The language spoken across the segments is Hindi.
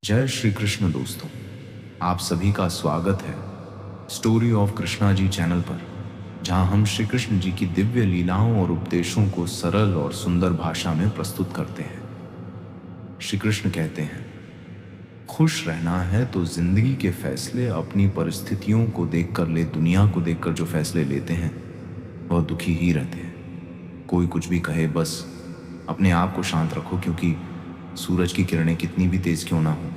जय श्री कृष्ण दोस्तों, आप सभी का स्वागत है story of Krishna ji channel पर, जहां हम श्री कृष्ण जी की दिव्य लीलाओं और उपदेशों को सरल और सुंदर भाषा में प्रस्तुत करते हैं। श्री कृष्ण कहते हैं, खुश रहना है तो जिंदगी के फैसले अपनी परिस्थितियों को देखकर ले। दुनिया को देखकर जो फैसले लेते हैं वह दुखी ही रहते हैं। कोई कुछ भी कहे, बस अपने आप को शांत रखो, क्योंकि सूरज की किरणें कितनी भी तेज क्यों ना हो,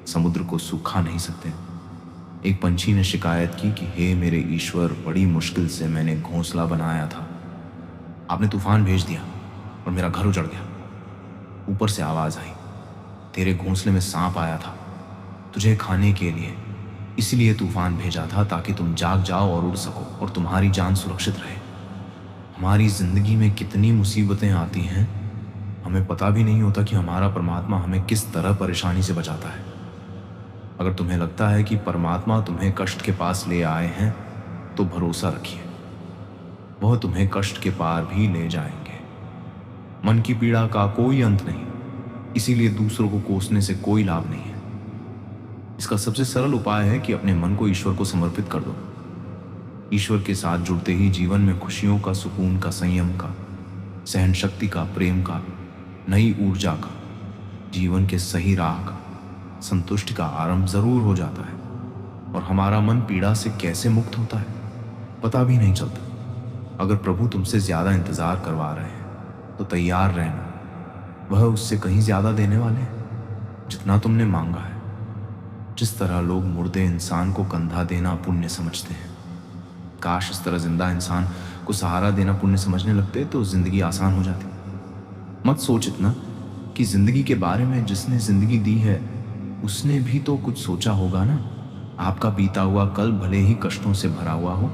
समुद्र को सूखा नहीं सकते। एक पंछी ने शिकायत की कि हे मेरे ईश्वर, बड़ी मुश्किल से मैंने घोंसला बनाया था, आपने तूफान भेज दिया और मेरा घर उजड़ गया। ऊपर से आवाज आई, तेरे घोंसले में सांप आया था तुझे खाने के लिए, इसलिए तूफान भेजा था ताकि तुम जाग जाओ और उड़ सको और तुम्हारी जान सुरक्षित रहे। हमारी जिंदगी में कितनी मुसीबतें आती हैं, हमें पता भी नहीं होता कि हमारा परमात्मा हमें किस तरह परेशानी से बचाता है। अगर तुम्हें लगता है कि परमात्मा तुम्हें कष्ट के पास ले आए हैं, तो भरोसा रखिए, वह तुम्हें कष्ट के पार भी ले जाएंगे। मन की पीड़ा का कोई अंत नहीं, इसीलिए दूसरों को कोसने से कोई लाभ नहीं है। इसका सबसे सरल उपाय है कि अपने मन को ईश्वर को समर्पित कर दो। ईश्वर के साथ जुड़ते ही जीवन में खुशियों का, सुकून का, संयम का, सहन शक्ति का, प्रेम का, नई ऊर्जा का, जीवन के सही राह का, संतुष्टि का आरंभ जरूर हो जाता है। और हमारा मन पीड़ा से कैसे मुक्त होता है पता भी नहीं चलता। अगर प्रभु तुमसे ज्यादा इंतजार करवा रहे हैं तो तैयार रहना, वह उससे कहीं ज्यादा देने वाले हैं जितना तुमने मांगा है। जिस तरह लोग मुर्दे इंसान को कंधा देना पुण्य समझते हैं, काश इस तरह जिंदा इंसान को सहारा देना पुण्य समझने लगते तो जिंदगी आसान हो जाती। मत सोच इतना कि जिंदगी के बारे में जिसने जिंदगी दी है उसने भी तो कुछ सोचा होगा ना। आपका बीता हुआ कल भले ही कष्टों से भरा हुआ हो,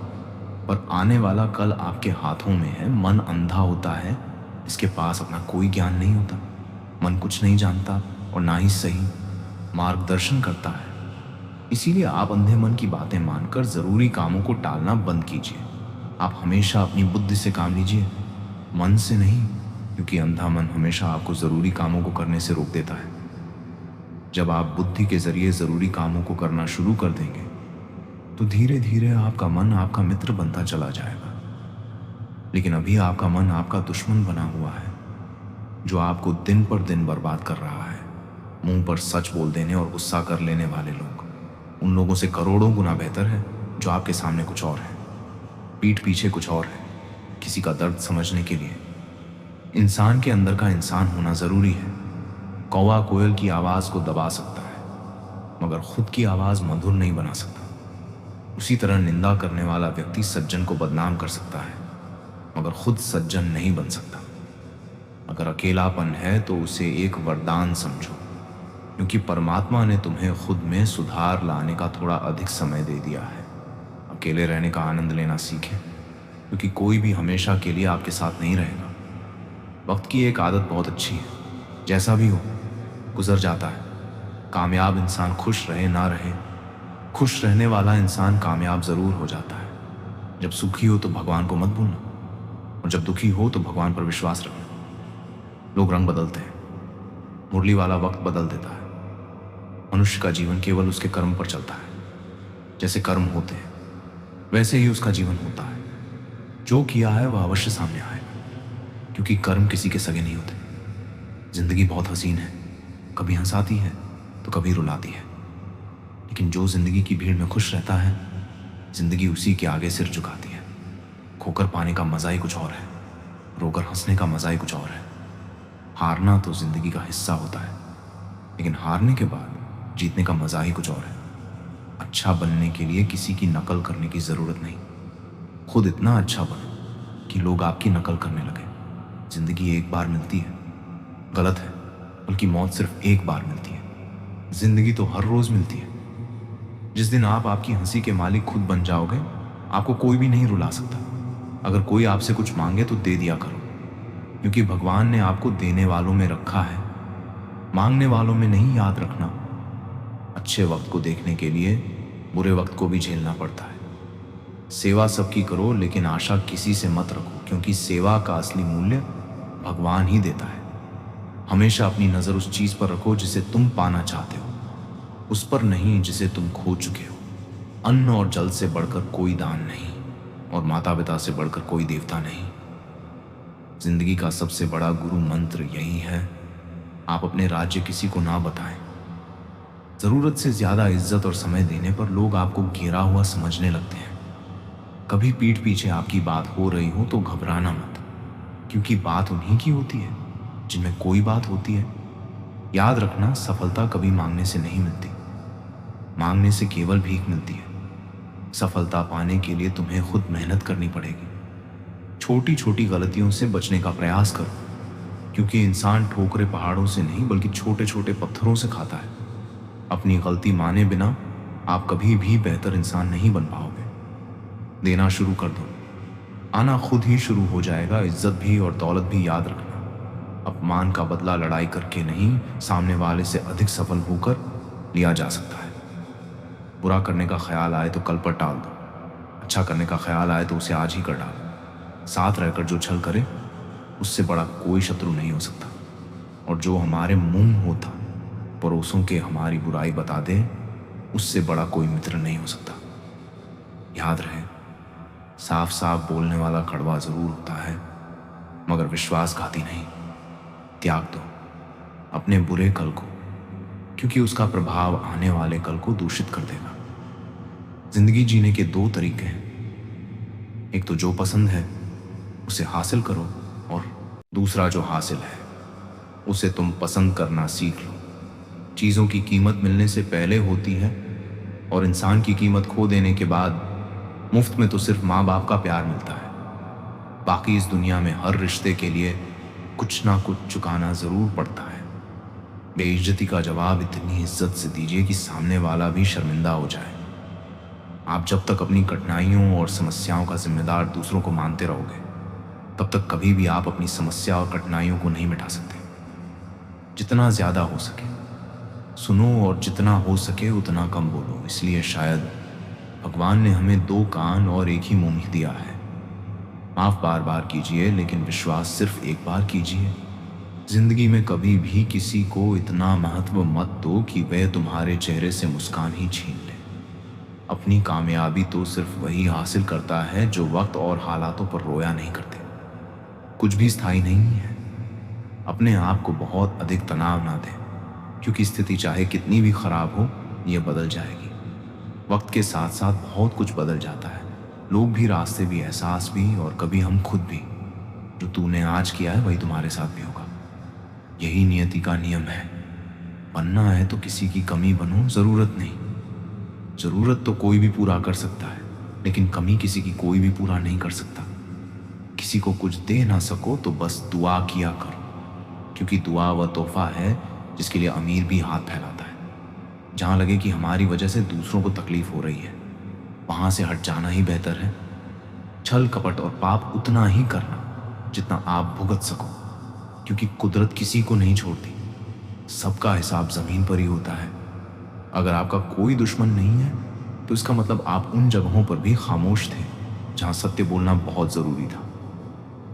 पर आने वाला कल आपके हाथों में है। मन अंधा होता है, इसके पास अपना कोई ज्ञान नहीं होता। मन कुछ नहीं जानता और ना ही सही मार्गदर्शन करता है। इसीलिए आप अंधे मन की बातें मानकर जरूरी कामों को टालना बंद कीजिए। आप हमेशा अपनी बुद्धि से काम लीजिए, मन से नहीं, क्योंकि अंधा मन हमेशा आपको जरूरी कामों को करने से रोक देता है। जब आप बुद्धि के जरिए जरूरी कामों को करना शुरू कर देंगे तो धीरे धीरे आपका मन आपका मित्र बनता चला जाएगा। लेकिन अभी आपका मन आपका दुश्मन बना हुआ है, जो आपको दिन पर दिन बर्बाद कर रहा है। मुंह पर सच बोल देने और गुस्सा कर लेने वाले लोग उन लोगों से करोड़ों गुना बेहतर है जो आपके सामने कुछ और है, पीठ पीछे कुछ और है। किसी का दर्द समझने के लिए इंसान के अंदर का इंसान होना जरूरी है। कौवा कोयल की आवाज को दबा सकता है, मगर खुद की आवाज मधुर नहीं बना सकता। उसी तरह निंदा करने वाला व्यक्ति सज्जन को बदनाम कर सकता है, मगर खुद सज्जन नहीं बन सकता। अगर अकेलापन है तो उसे एक वरदान समझो, क्योंकि परमात्मा ने तुम्हें खुद में सुधार लाने का थोड़ा अधिक समय दे दिया है। अकेले रहने का आनंद लेना सीखें, क्योंकि कोई भी हमेशा के लिए आपके साथ नहीं रहेगा। वक्त की एक आदत बहुत अच्छी है, जैसा भी हो गुजर जाता है। कामयाब इंसान खुश रहे ना रहे, खुश रहने वाला इंसान कामयाब जरूर हो जाता है। जब सुखी हो तो भगवान को मत भूलना, और जब दुखी हो तो भगवान पर विश्वास रखना। लोग रंग बदलते हैं, मुरली वाला वक्त बदल देता है। मनुष्य का जीवन केवल उसके कर्म पर चलता है। जैसे कर्म होते हैं वैसे ही उसका जीवन होता है। जो किया है वह अवश्य सामने आएगा, क्योंकि कर्म किसी के सगे नहीं होते। जिंदगी बहुत हसीन है, कभी हंसाती है तो कभी रुलाती है, लेकिन जो जिंदगी की भीड़ में खुश रहता है, जिंदगी उसी के आगे सिर झुकाती है। खोकर पाने का मजा ही कुछ और है, रोकर हंसने का मजा ही कुछ और है। हारना तो जिंदगी का हिस्सा होता है, लेकिन हारने के बाद जीतने का मजा ही कुछ और है। अच्छा बनने के लिए किसी की नकल करने की जरूरत नहीं, खुद इतना अच्छा बनो कि लोग आपकी नकल करने लगे। जिंदगी एक बार मिलती है, गलत है, बल्कि मौत सिर्फ एक बार मिलती है। जिंदगी तो हर रोज मिलती है। जिस दिन आप आपकी हंसी के मालिक खुद बन जाओगे, आपको कोई भी नहीं रुला सकता। अगर कोई आपसे कुछ मांगे तो दे दिया करो, क्योंकि भगवान ने आपको देने वालों में रखा है, मांगने वालों में नहीं। याद रखना, अच्छे वक्त को देखने के लिए बुरे वक्त को भी झेलना पड़ता है। सेवा सबकी करो, लेकिन आशा किसी से मत रखो, क्योंकि सेवा का असली मूल्य भगवान ही देता है। हमेशा अपनी नजर उस चीज पर रखो जिसे तुम पाना चाहते हो, उस पर नहीं जिसे तुम खो चुके हो। अन्न और जल से बढ़कर कोई दान नहीं, और माता पिता से बढ़कर कोई देवता नहीं। जिंदगी का सबसे बड़ा गुरु मंत्र यही है, आप अपने राज्य किसी को ना बताएं। जरूरत से ज्यादा इज्जत और समय देने पर लोग आपको घेरा हुआ समझने लगते हैं। कभी पीठ पीछे आपकी बात हो रही हो तो घबराना मत, क्योंकि बात उन्हीं की होती है जिनमें कोई बात होती है। याद रखना, सफलता कभी मांगने से नहीं मिलती, मांगने से केवल भीख मिलती है। सफलता पाने के लिए तुम्हें खुद मेहनत करनी पड़ेगी। छोटी छोटी गलतियों से बचने का प्रयास करो, क्योंकि इंसान ठोकरें पहाड़ों से नहीं बल्कि छोटे छोटे पत्थरों से खाता है। अपनी गलती माने बिना आप कभी भी बेहतर इंसान नहीं बन पाओगे। देना शुरू कर दो, आना खुद ही शुरू हो जाएगा। इज्जत भी और दौलत भी याद रखना, अपमान का बदला लड़ाई करके नहीं, सामने वाले से अधिक सफल होकर लिया जा सकता है। बुरा करने का ख्याल आए तो कल पर टाल दो, अच्छा करने का ख्याल आए तो उसे आज ही कर डालो। साथ रहकर जो छल करे उससे बड़ा कोई शत्रु नहीं हो सकता, और जो हमारे मुंह होता पड़ोसों के हमारी बुराई बता दे उससे बड़ा कोई मित्र नहीं हो सकता। याद रहे, साफ साफ बोलने वाला कड़वा जरूर होता है मगर विश्वासघाती नहीं। त्याग दो अपने बुरे कल को, क्योंकि उसका प्रभाव आने वाले कल को दूषित कर देगा। जिंदगी जीने के दो तरीके हैं, एक तो जो पसंद है उसे हासिल करो, और दूसरा जो हासिल है उसे तुम पसंद करना सीख लो। चीज़ों की कीमत मिलने से पहले होती है, और इंसान की कीमत खो देने के बाद मुफ्त में तो सिर्फ माँ बाप का प्यार मिलता है। बाकी इस दुनिया में हर रिश्ते के लिए कुछ ना कुछ चुकाना जरूर पड़ता है। बेइज्जती का जवाब इतनी इज्जत से दीजिए कि सामने वाला भी शर्मिंदा हो जाए। आप जब तक अपनी कठिनाइयों और समस्याओं का जिम्मेदार दूसरों को मानते रहोगे, तब तक कभी भी आप अपनी समस्या और कठिनाइयों को नहीं मिटा सकते। जितना ज्यादा हो सके सुनो, और जितना हो सके उतना कम बोलो। इसलिए शायद भगवान ने हमें दो कान और एक ही मुंह दिया है। माफ बार बार कीजिए, लेकिन विश्वास सिर्फ एक बार कीजिए। जिंदगी में कभी भी किसी को इतना महत्व मत दो कि वह तुम्हारे चेहरे से मुस्कान ही छीन ले। अपनी कामयाबी तो सिर्फ वही हासिल करता है जो वक्त और हालातों पर रोया नहीं करते। कुछ भी स्थायी नहीं है। अपने आप को बहुत अधिक तनाव ना दें, क्योंकि स्थिति चाहे कितनी भी खराब हो, यह बदल जाएगी। वक्त के साथ साथ बहुत कुछ बदल जाता है, लोग भी, रास्ते भी, एहसास भी, और कभी हम खुद भी। जो तूने आज किया है वही तुम्हारे साथ भी होगा। यही नियति का नियम है। बनना है तो किसी की कमी बनो, जरूरत नहीं। जरूरत तो कोई भी पूरा कर सकता है, लेकिन कमी किसी की कोई भी पूरा नहीं कर सकता। किसी को कुछ दे ना सको तो बस दुआ किया करो, क्योंकि दुआ वह तोहफा है जिसके लिए अमीर भी हाथ फैलाता है। जहाँ लगे कि हमारी वजह से दूसरों को तकलीफ हो रही है, वहाँ से हट जाना ही बेहतर है। छल कपट और पाप उतना ही करना जितना आप भुगत सको, क्योंकि कुदरत किसी को नहीं छोड़ती। सबका हिसाब ज़मीन पर ही होता है। अगर आपका कोई दुश्मन नहीं है तो इसका मतलब आप उन जगहों पर भी खामोश थे जहाँ सत्य बोलना बहुत ज़रूरी था।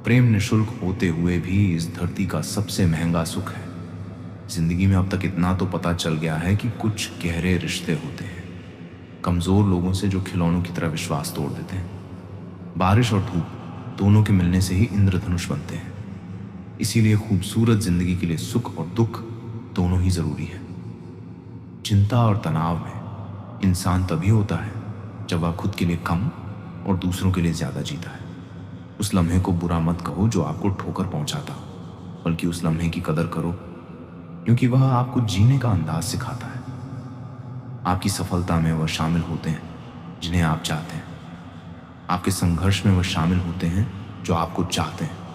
प्रेम निःशुल्क होते हुए भी इस धरती का सबसे महंगा सुख है। जिंदगी में अब तक इतना तो पता चल गया है कि कुछ गहरे रिश्ते होते हैं कमज़ोर लोगों से, जो खिलौनों की तरह विश्वास तोड़ देते हैं। बारिश और धूप दोनों के मिलने से ही इंद्रधनुष बनते हैं। इसीलिए खूबसूरत जिंदगी के लिए सुख और दुख दोनों ही ज़रूरी है। चिंता और तनाव में इंसान तभी होता है जब वह खुद के लिए कम और दूसरों के लिए ज़्यादा जीता है। उस लम्हे को बुरा मत कहो जो आपको ठोकर पहुंचाता, बल्कि उस लम्हे की कदर करो, क्योंकि वह आपको जीने का अंदाज सिखाता है। आपकी सफलता में वह शामिल होते हैं जिन्हें आप चाहते हैं। आपके संघर्ष में वह शामिल होते हैं जो आपको चाहते हैं।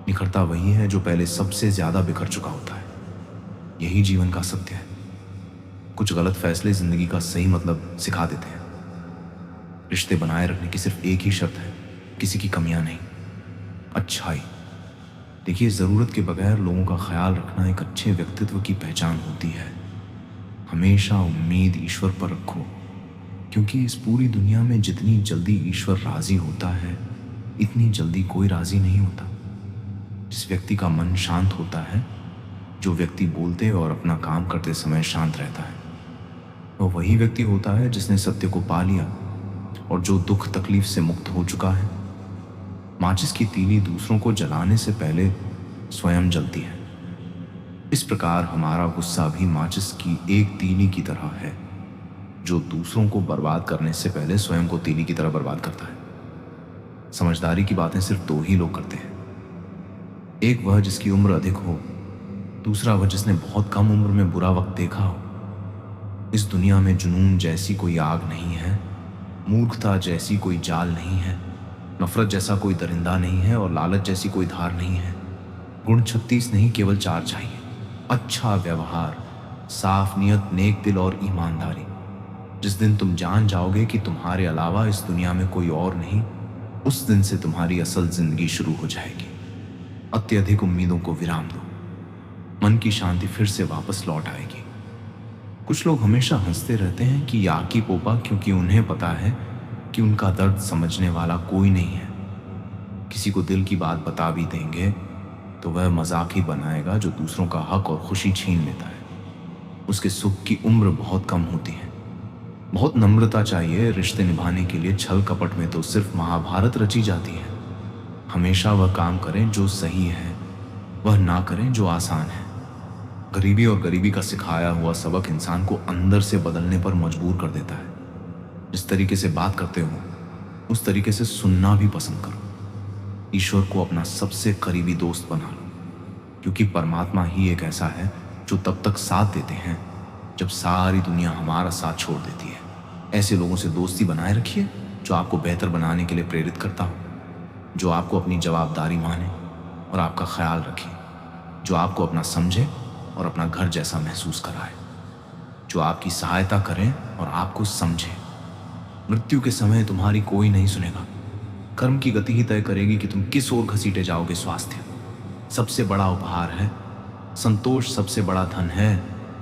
निखरता वही है जो पहले सबसे ज्यादा बिखर चुका होता है। यही जीवन का सत्य है। कुछ गलत फैसले जिंदगी का सही मतलब सिखा देते हैं। रिश्ते बनाए रखने की सिर्फ एक ही शर्त है, किसी की कमियां नहीं, अच्छाई। देखिए, ज़रूरत के बगैर लोगों का ख्याल रखना एक अच्छे व्यक्तित्व की पहचान होती है। हमेशा उम्मीद ईश्वर पर रखो, क्योंकि इस पूरी दुनिया में जितनी जल्दी ईश्वर राज़ी होता है, इतनी जल्दी कोई राज़ी नहीं होता। जिस व्यक्ति का मन शांत होता है, जो व्यक्ति बोलते और अपना काम करते समय शांत रहता है, वह वही व्यक्ति होता है जिसने सत्य को पा लिया और जो दुख तकलीफ से मुक्त हो चुका है। माचिस की तीली दूसरों को जलाने से पहले स्वयं जलती है। इस प्रकार हमारा गुस्सा भी माचिस की एक तीली की तरह है जो दूसरों को बर्बाद करने से पहले स्वयं को तीली की तरह बर्बाद करता है। समझदारी की बातें सिर्फ दो ही लोग करते हैं, एक वह जिसकी उम्र अधिक हो, दूसरा वह जिसने बहुत कम उम्र में बुरा वक्त देखा हो। इस दुनिया में जुनून जैसी कोई आग नहीं है, मूर्खता जैसी कोई जाल नहीं है, नफरत जैसा कोई दरिंदा नहीं है और लालच जैसी कोई धार नहीं है। गुण 36 नहीं, केवल 4 चाहिए: अच्छा व्यवहार, साफ नियत, नेक दिल और ईमानदारी। जिस दिन तुम जान जाओगे कि तुम्हारे अलावा इस दुनिया में कोई और नहीं, उस दिन से तुम्हारी असल जिंदगी शुरू हो जाएगी। अत्यधिक उम्मीदों को विराम दो, मन की शांति फिर से वापस लौट आएगी। कुछ लोग हमेशा हंसते रहते हैं कि याकी पोपा, क्योंकि उन्हें पता है कि उनका दर्द समझने वाला कोई नहीं है। किसी को दिल की बात बता भी देंगे तो वह मजाक ही बनाएगा जो दूसरों का हक और खुशी छीन लेता है। उसके सुख की उम्र बहुत कम होती है। बहुत नम्रता चाहिए रिश्ते निभाने के लिए। छल कपट में तो सिर्फ महाभारत रची जाती है। हमेशा वह काम करें जो सही है, वह ना करें जो आसान है। गरीबी और गरीबी का सिखाया हुआ सबक इंसान को अंदर से बदलने पर मजबूर कर देता है। जिस तरीके से बात करते हो उस तरीके से सुनना भी पसंद करो। ईश्वर को अपना सबसे करीबी दोस्त बना लो, क्योंकि परमात्मा ही एक ऐसा है जो तब तक साथ देते हैं जब सारी दुनिया हमारा साथ छोड़ देती है। ऐसे लोगों से दोस्ती बनाए रखिए जो आपको बेहतर बनाने के लिए प्रेरित करता हो, जो आपको अपनी जवाबदारी माने और आपका ख्याल रखे, जो आपको अपना समझे और अपना घर जैसा महसूस कराए, जो आपकी सहायता करें और आपको समझे। मृत्यु के समय तुम्हारी कोई नहीं सुनेगा। कर्म की गति ही तय करेगी कि तुम किस ओर घसीटे जाओगे। स्वास्थ्य सबसे बड़ा उपहार है, संतोष सबसे बड़ा धन है,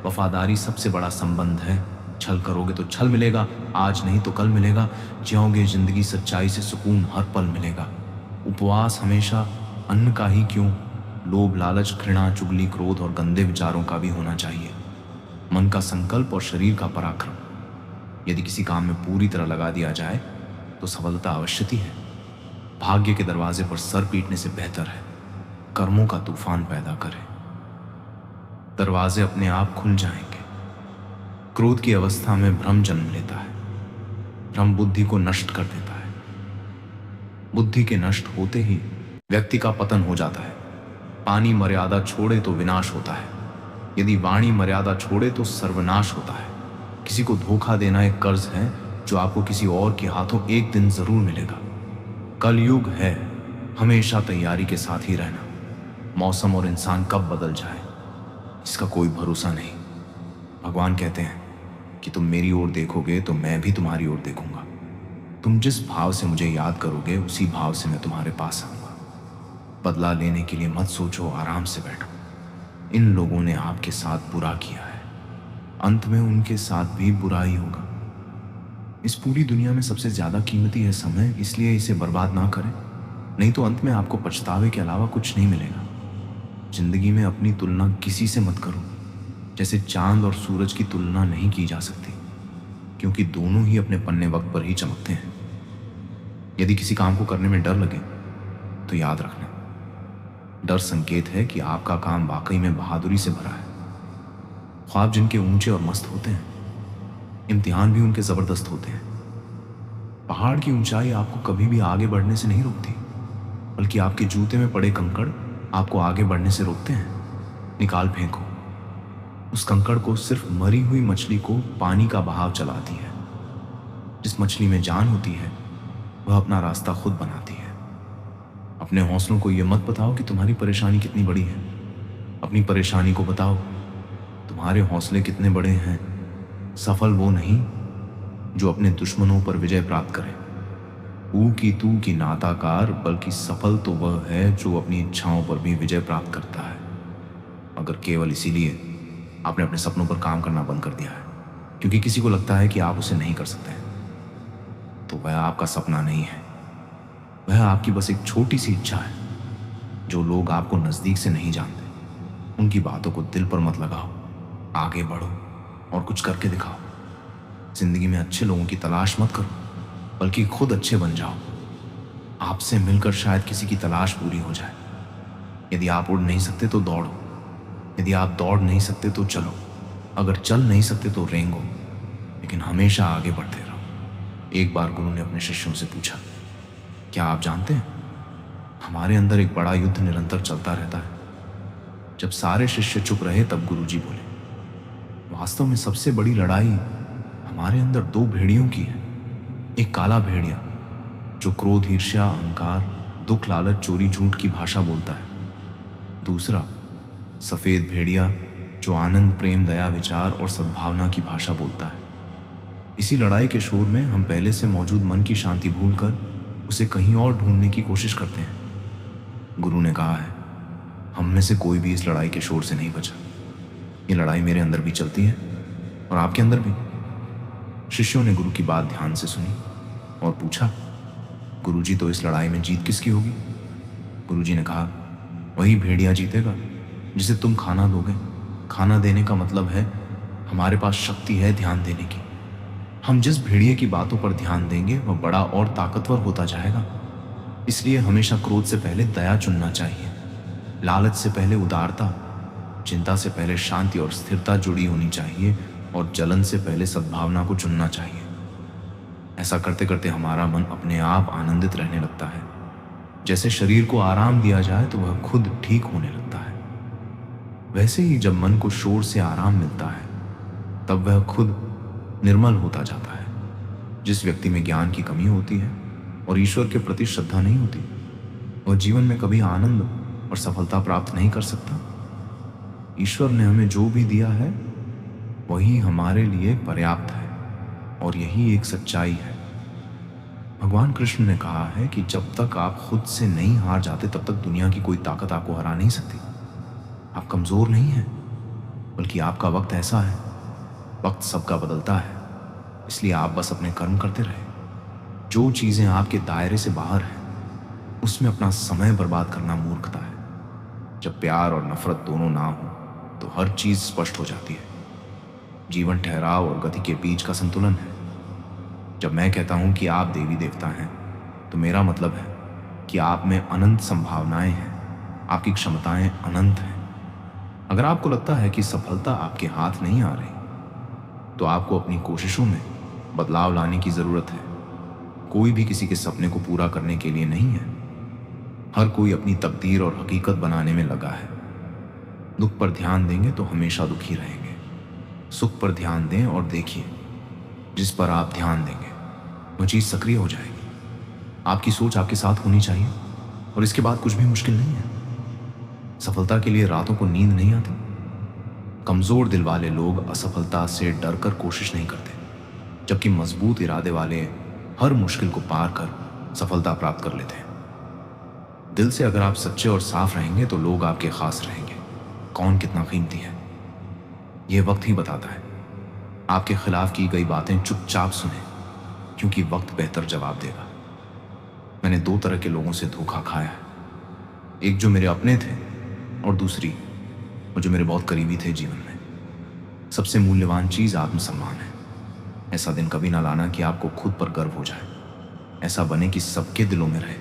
वफादारी सबसे बड़ा संबंध है। छल करोगे तो छल मिलेगा, आज नहीं तो कल मिलेगा। जियोगे जिंदगी सच्चाई से, सुकून हर पल मिलेगा। उपवास हमेशा अन्न का ही क्यों, लोभ, लालच, घृणा, चुगली, क्रोध और गंदे विचारों का भी होना चाहिए। मन का संकल्प और शरीर का पराक्रम। यदि किसी काम में पूरी तरह लगा दिया जाए तो सफलता अवश्यति है। भाग्य के दरवाजे पर सर पीटने से बेहतर है कर्मों का तूफान पैदा करें। दरवाजे अपने आप खुल जाएंगे। क्रोध की अवस्था में भ्रम जन्म लेता है। भ्रम बुद्धि को नष्ट कर देता है। बुद्धि के नष्ट होते ही व्यक्ति का पतन हो जाता है। पानी मर्यादा छोड़े तो विनाश होता है, यदि वाणी मर्यादा छोड़े तो सर्वनाश होता है। किसी को धोखा देना एक कर्ज है जो आपको किसी और के हाथों एक दिन जरूर मिलेगा। कलयुग है, हमेशा तैयारी के साथ ही रहना। मौसम और इंसान कब बदल जाए इसका कोई भरोसा नहीं। भगवान कहते हैं कि तुम मेरी ओर देखोगे तो मैं भी तुम्हारी ओर देखूंगा। तुम जिस भाव से मुझे याद करोगे उसी भाव से मैं तुम्हारे पास आऊंगा। बदला लेने के लिए मत सोचो, आराम से बैठो। इन लोगों ने आपके साथ बुरा किया है, अंत में उनके साथ भी बुरा ही होगा। इस पूरी दुनिया में सबसे ज्यादा कीमती है समय, इसलिए इसे बर्बाद ना करें, नहीं तो अंत में आपको पछतावे के अलावा कुछ नहीं मिलेगा। जिंदगी में अपनी तुलना किसी से मत करो। जैसे चांद और सूरज की तुलना नहीं की जा सकती, क्योंकि दोनों ही अपने पन्ने वक्त पर ही चमकते हैं। यदि किसी काम को करने में डर लगे तो याद रखना, डर संकेत है कि आपका काम वाकई में बहादुरी से भरा है। ख्वाब जिनके ऊंचे और मस्त होते हैं, इम्तिहान भी उनके जबरदस्त होते हैं। पहाड़ की ऊंचाई आपको कभी भी आगे बढ़ने से नहीं रोकती, बल्कि आपके जूते में पड़े कंकड़ आपको आगे बढ़ने से रोकते हैं। निकाल फेंको उस कंकड़ को। सिर्फ मरी हुई मछली को पानी का बहाव चलाती है। जिस मछली में जान होती है वह अपना रास्ता खुद बनाती है। अपने हौसलों को यह मत बताओ कि तुम्हारी परेशानी कितनी बड़ी है। अपनी परेशानी को बताओ तुम्हारे हौसले कितने बड़े हैं। सफल वो नहीं जो अपने दुश्मनों पर विजय प्राप्त करे। ऊ की तू की नाताकार, बल्कि सफल तो वह है जो अपनी इच्छाओं पर भी विजय प्राप्त करता है। अगर केवल इसीलिए आपने अपने सपनों पर काम करना बंद कर दिया है क्योंकि किसी को लगता है कि आप उसे नहीं कर सकते, तो वह आपका सपना नहीं है, वह आपकी बस एक छोटी सी इच्छा है। जो लोग आपको नजदीक से नहीं जानते उनकी बातों को दिल पर मत लगाओ, आगे बढ़ो और कुछ करके दिखाओ। जिंदगी में अच्छे लोगों की तलाश मत करो, बल्कि खुद अच्छे बन जाओ। आपसे मिलकर शायद किसी की तलाश पूरी हो जाए। यदि आप उड़ नहीं सकते तो दौड़ो, यदि आप दौड़ नहीं सकते तो चलो, अगर चल नहीं सकते तो रेंगो, लेकिन हमेशा आगे बढ़ते रहो। एक बार गुरु ने अपने शिष्यों से पूछा, क्या आप जानते हैं, हमारे अंदर एक बड़ा युद्ध निरंतर चलता रहता है। जब सारे शिष्य चुप रहे तब गुरुजी बोले, वास्तव में सबसे बड़ी लड़ाई हमारे अंदर दो भेड़ियों की है। एक काला भेड़िया जो क्रोध, ईर्ष्या, अहंकार, दुख, लालच, चोरी, झूठ की भाषा बोलता है। दूसरा सफेद भेड़िया जो आनंद, प्रेम, दया, विचार और सद्भावना की भाषा बोलता है। इसी लड़ाई के शोर में हम पहले से मौजूद मन की शांति भूलकर उसे कहीं और ढूंढने की कोशिश करते हैं। गुरु ने कहा है, हम में से कोई भी इस लड़ाई के शोर से नहीं बचा। ये लड़ाई मेरे अंदर भी चलती है और आपके अंदर भी। शिष्यों ने गुरु की बात ध्यान से सुनी और पूछा, गुरुजी, तो इस लड़ाई में जीत किसकी होगी? गुरुजी ने कहा, वही भेड़िया जीतेगा जिसे तुम खाना दोगे। खाना देने का मतलब है हमारे पास शक्ति है ध्यान देने की। हम जिस भेड़िए की बातों पर ध्यान देंगे वह बड़ा और ताकतवर होता जाएगा। इसलिए हमेशा क्रोध से पहले दया चुनना चाहिए, लालच से पहले उदारता, चिंता से पहले शांति और स्थिरता जुड़ी होनी चाहिए, और जलन से पहले सद्भावना को चुनना चाहिए। ऐसा करते करते हमारा मन अपने आप आनंदित रहने लगता है। जैसे शरीर को आराम दिया जाए तो वह खुद ठीक होने लगता है, वैसे ही जब मन को शोर से आराम मिलता है तब वह खुद निर्मल होता जाता है। जिस व्यक्ति में ज्ञान की कमी होती है और ईश्वर के प्रति श्रद्धा नहीं होती, वह जीवन में कभी आनंद और सफलता प्राप्त नहीं कर सकता। ईश्वर ने हमें जो भी दिया है वही हमारे लिए पर्याप्त है, और यही एक सच्चाई है। भगवान कृष्ण ने कहा है कि जब तक आप खुद से नहीं हार जाते तब तक दुनिया की कोई ताकत आपको हरा नहीं सकती। आप कमजोर नहीं हैं, बल्कि आपका वक्त ऐसा है, वक्त सबका बदलता है, इसलिए आप बस अपने कर्म करते रहे। जो चीजें आपके दायरे से बाहर हैं उसमें अपना समय बर्बाद करना मूर्खता है। जब प्यार और नफरत दोनों ना हो तो हर चीज स्पष्ट हो जाती है। जीवन ठहराव और गति के बीच का संतुलन है। जब मैं कहता हूं कि आप देवी देवता हैं तो मेरा मतलब है कि आप में अनंत संभावनाएं हैं, आपकी क्षमताएं अनंत हैं। अगर आपको लगता है कि सफलता आपके हाथ नहीं आ रही तो आपको अपनी कोशिशों में बदलाव लाने की जरूरत है। कोई भी किसी के सपने को पूरा करने के लिए नहीं है। हर कोई अपनी तकदीर और हकीकत बनाने में लगा है। दुख पर ध्यान देंगे तो हमेशा दुखी रहेंगे। सुख पर ध्यान दें और देखिए, जिस पर आप ध्यान देंगे वह चीज सक्रिय हो जाएगी। आपकी सोच आपके साथ होनी चाहिए और इसके बाद कुछ भी मुश्किल नहीं है। सफलता के लिए रातों को नींद नहीं आती। कमजोर दिल वाले लोग असफलता से डरकर कोशिश नहीं करते, जबकि मजबूत इरादे वाले हर मुश्किल को पार कर सफलता प्राप्त कर लेते हैं। दिल से अगर आप सच्चे और साफ रहेंगे तो लोग आपके खास रहेंगे। कौन कितना कीमती है यह वक्त ही बताता है। आपके खिलाफ की गई बातें चुपचाप सुने, क्योंकि वक्त बेहतर जवाब देगा। मैंने दो तरह के लोगों से धोखा खाया है, एक जो मेरे अपने थे और दूसरी वो जो मेरे बहुत करीबी थे। जीवन में सबसे मूल्यवान चीज आत्मसम्मान है। ऐसा दिन कभी ना लाना कि आपको खुद पर गर्व हो जाए। ऐसा बने कि सबके दिलों में रहे,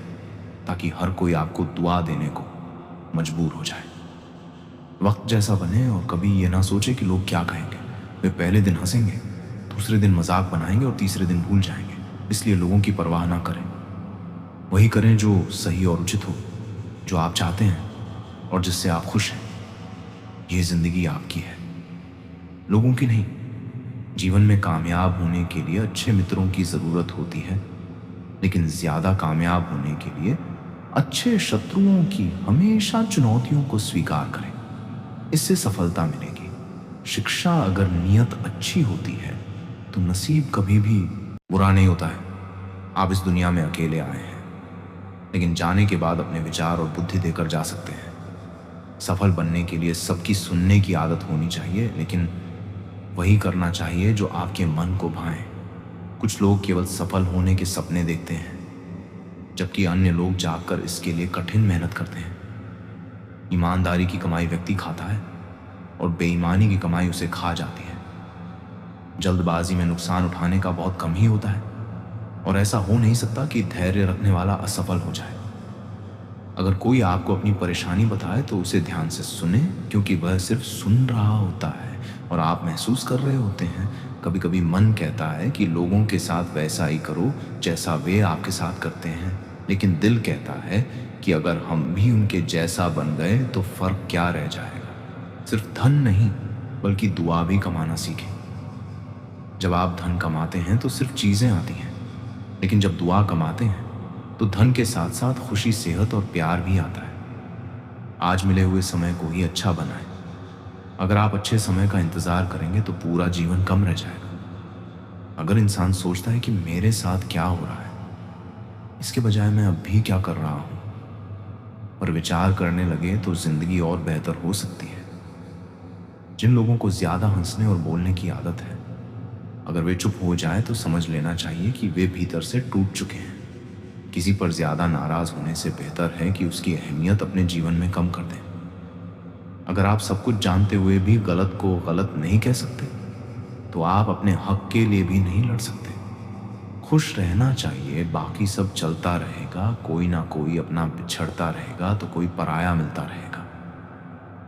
ताकि हर कोई आपको दुआ देने को मजबूर हो जाए। वक्त जैसा बने और कभी ये ना सोचे कि लोग क्या कहेंगे। वे पहले दिन हंसेंगे, दूसरे दिन मजाक बनाएंगे और तीसरे दिन भूल जाएंगे। इसलिए लोगों की परवाह ना करें, वही करें जो सही और उचित हो, जो आप चाहते हैं और जिससे आप खुश हैं। ये जिंदगी आपकी है, लोगों की नहीं। जीवन में कामयाब होने के लिए अच्छे मित्रों की जरूरत होती है, लेकिन ज्यादा कामयाब होने के लिए अच्छे शत्रुओं की हमेशा चुनौतियों को स्वीकार करें, इससे सफलता मिलेगी। शिक्षा अगर नियत अच्छी होती है तो नसीब कभी भी बुरा नहीं होता है। आप इस दुनिया में अकेले आए हैं, लेकिन जाने के बाद अपने विचार और बुद्धि देकर जा सकते हैं। सफल बनने के लिए सबकी सुनने की आदत होनी चाहिए, लेकिन वही करना चाहिए जो आपके मन को भाए। कुछ लोग केवल सफल होने के सपने देखते हैं, जबकि अन्य लोग जागकर इसके लिए कठिन मेहनत करते हैं। ईमानदारी की कमाई व्यक्ति खाता है और बेईमानी की कमाई उसे खा जाती है। जल्दबाजी में नुकसान उठाने का बहुत कम ही होता है, और ऐसा हो नहीं सकता कि धैर्य रखने वाला असफल हो जाए। अगर कोई आपको अपनी परेशानी बताए तो उसे ध्यान से सुने, क्योंकि वह सिर्फ सुन रहा होता है और आप महसूस कर रहे होते हैं। कभी कभी मन कहता है कि लोगों के साथ वैसा ही करो जैसा वे आपके साथ करते हैं, लेकिन दिल कहता है कि अगर हम भी उनके जैसा बन गए तो फर्क क्या रह जाएगा। सिर्फ धन नहीं, बल्कि दुआ भी कमाना सीखें। जब आप धन कमाते हैं तो सिर्फ चीजें आती हैं, लेकिन जब दुआ कमाते हैं तो धन के साथ साथ खुशी, सेहत और प्यार भी आता है। आज मिले हुए समय को ही अच्छा बनाएं। अगर आप अच्छे समय का इंतजार करेंगे तो पूरा जीवन कम रह जाएगा। अगर इंसान सोचता है कि मेरे साथ क्या हो रहा है, इसके बजाय मैं अब भी क्या कर रहा हूं, और विचार करने लगे तो जिंदगी और बेहतर हो सकती है। जिन लोगों को ज्यादा हंसने और बोलने की आदत है, अगर वे चुप हो जाए तो समझ लेना चाहिए कि वे भीतर से टूट चुके हैं। किसी पर ज्यादा नाराज होने से बेहतर है कि उसकी अहमियत अपने जीवन में कम कर दें। अगर आप सब कुछ जानते हुए भी गलत को गलत नहीं कह सकते, तो आप अपने हक के लिए भी नहीं लड़ सकते। खुश रहना चाहिए, बाकी सब चलता रहेगा। कोई ना कोई अपना बिछड़ता रहेगा तो कोई पराया मिलता रहेगा।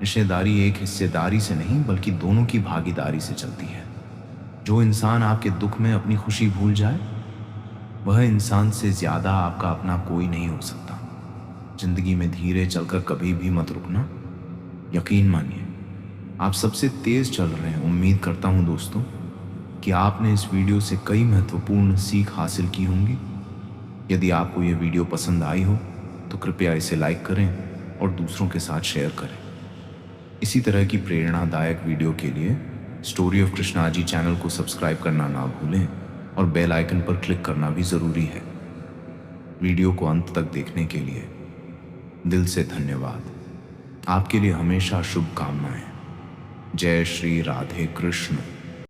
रिश्तेदारी एक हिस्सेदारी से नहीं, बल्कि दोनों की भागीदारी से चलती है। जो इंसान आपके दुख में अपनी खुशी भूल जाए, वह इंसान से ज्यादा आपका अपना कोई नहीं हो सकता। जिंदगी में धीरे चलकर कभी भी मत रुकना। यकीन मानिए, आप सबसे तेज चल रहे हैं। उम्मीद करता हूं दोस्तों कि आपने इस वीडियो से कई महत्वपूर्ण सीख हासिल की होंगी। यदि आपको यह वीडियो पसंद आई हो तो कृपया इसे लाइक करें और दूसरों के साथ शेयर करें। इसी तरह की प्रेरणादायक वीडियो के लिए story of Krishna ji channel को सब्सक्राइब करना ना भूलें और बेल आइकन पर क्लिक करना भी जरूरी है। वीडियो को अंत तक देखने के लिए दिल से धन्यवाद। आपके लिए हमेशा शुभकामनाएं। जय श्री राधे कृष्ण।